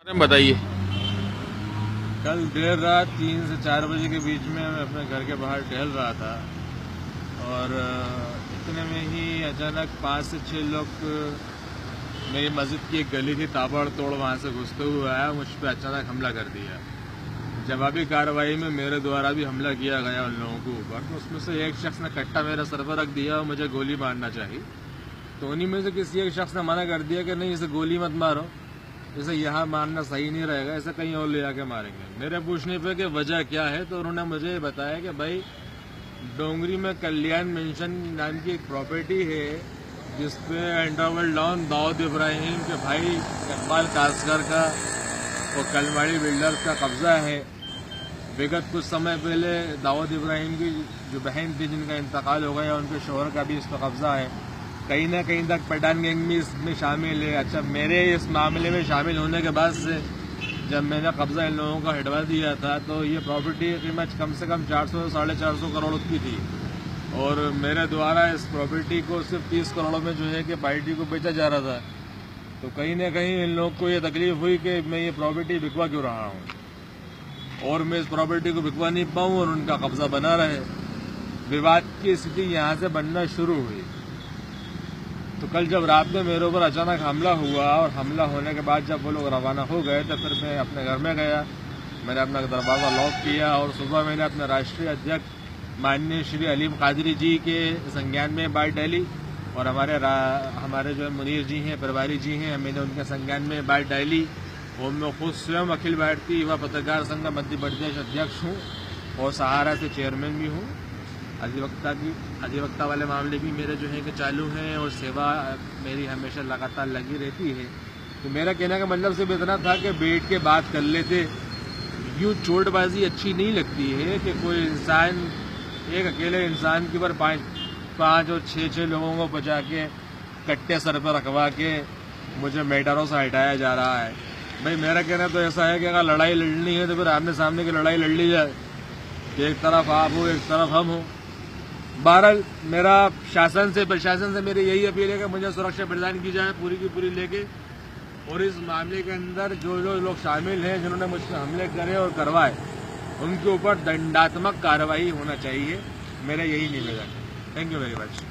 बताइए। कल देर रात 3 से 4 बजे के बीच में मैं अपने घर के बाहर टहल रहा था और इतने में ही अचानक 5 से 6 लोग मेरी मस्जिद की एक गली थी ताबड़तोड़ वहाँ से घुसते हुए आया, मुझ पर अचानक हमला कर दिया। जवाबी कार्रवाई में मेरे द्वारा भी हमला किया गया उन लोगों के ऊपर। तो उसमें से एक शख्स ने कट्टा मेरे सर पर रख दिया और मुझे गोली मारना चाहिए। तो उन्हीं में से किसी एक शख्स ने मना कर दिया कि नहीं, इसे गोली मत मारो, इसे यहाँ मारना सही नहीं रहेगा, इसे कहीं और ले जाके मारेंगे। मेरे पूछने पे कि वजह क्या है, तो उन्होंने मुझे बताया कि भाई डोंगरी में कल्याण मेंशन नाम की एक प्रॉपर्टी है जिसपे अंडरवर्ल्ड डॉन दाऊद इब्राहिम के भाई इकबाल कासगर का और कलमाड़ी बिल्डर्स का कब्जा है। विगत कुछ समय पहले दाऊद इब्राहिम की जो बहन थी जिनका इंतकाल हो गया, उनके शोहर का भी इस पर कब्जा है। कहीं ना कहीं तक पठान गैंग भी इसमें शामिल है। अच्छा, मेरे इस मामले में शामिल होने के बाद से जब मैंने कब्जा इन लोगों का हटवा दिया था तो ये प्रॉपर्टी की कीमत कम से कम 400 से 450 करोड़ की थी और मेरे द्वारा इस प्रॉपर्टी को सिर्फ 30 करोड़ में जो है कि पार्टी को बेचा जा रहा था। तो कहीं ना कहीं इन लोगों को ये तकलीफ हुई कि मैं ये प्रॉपर्टी बिकवा क्यों रहा हूँ और मैं इस प्रॉपर्टी को बिकवा नहीं पाऊँ और उनका कब्जा बना रहे। विवाद की स्थिति यहाँ से बनना शुरू हुई। तो कल जब रात में मेरे ऊपर अचानक हमला हुआ और हमला होने के बाद जब वो लोग रवाना हो गए तो फिर मैं अपने घर में गया, मैंने अपना दरवाज़ा लॉक किया और सुबह मैंने अपने राष्ट्रीय अध्यक्ष माननीय श्री अलीम कादरी जी के संज्ञान में बात डाली और हमारे जो मुनीर जी हैं, प्रभारी जी हैं, मैंने उनके संज्ञान में बात डाली और मैं खुद स्वयं अखिल भारतीय युवा पत्रकार संघ का मध्य प्रदेश अध्यक्ष हूँ और सहारा से चेयरमैन भी हूँ। अधिवक्ता वाले मामले भी मेरे जो है कि चालू हैं और सेवा मेरी हमेशा लगातार लगी रहती है। तो मेरा कहने का मतलब सिर्फ इतना था कि बैठ के बात कर लेते। यूँ चोटबाजी अच्छी नहीं लगती है कि कोई इंसान, एक अकेले इंसान के ऊपर पाँच और छः लोगों को बचा के कट्टे सर पर रखवा के मुझे मैदानों से हटाया जा रहा है। भाई मेरा कहना तो ऐसा है कि अगर लड़ाई लड़नी है तो फिर आमने सामने की लड़ाई लड़ ली जाए, एक तरफ आप हो एक तरफ हम हो। बहरहाल मेरा प्रशासन से मेरी यही अपील है कि मुझे सुरक्षा प्रदान की जाए पूरी की पूरी लेके, और इस मामले के अंदर जो लोग शामिल हैं जिन्होंने मुझ पर हमले करे और करवाए उनके ऊपर दंडात्मक कार्रवाई होना चाहिए। मेरा यही निवेदन है। Thank you very much.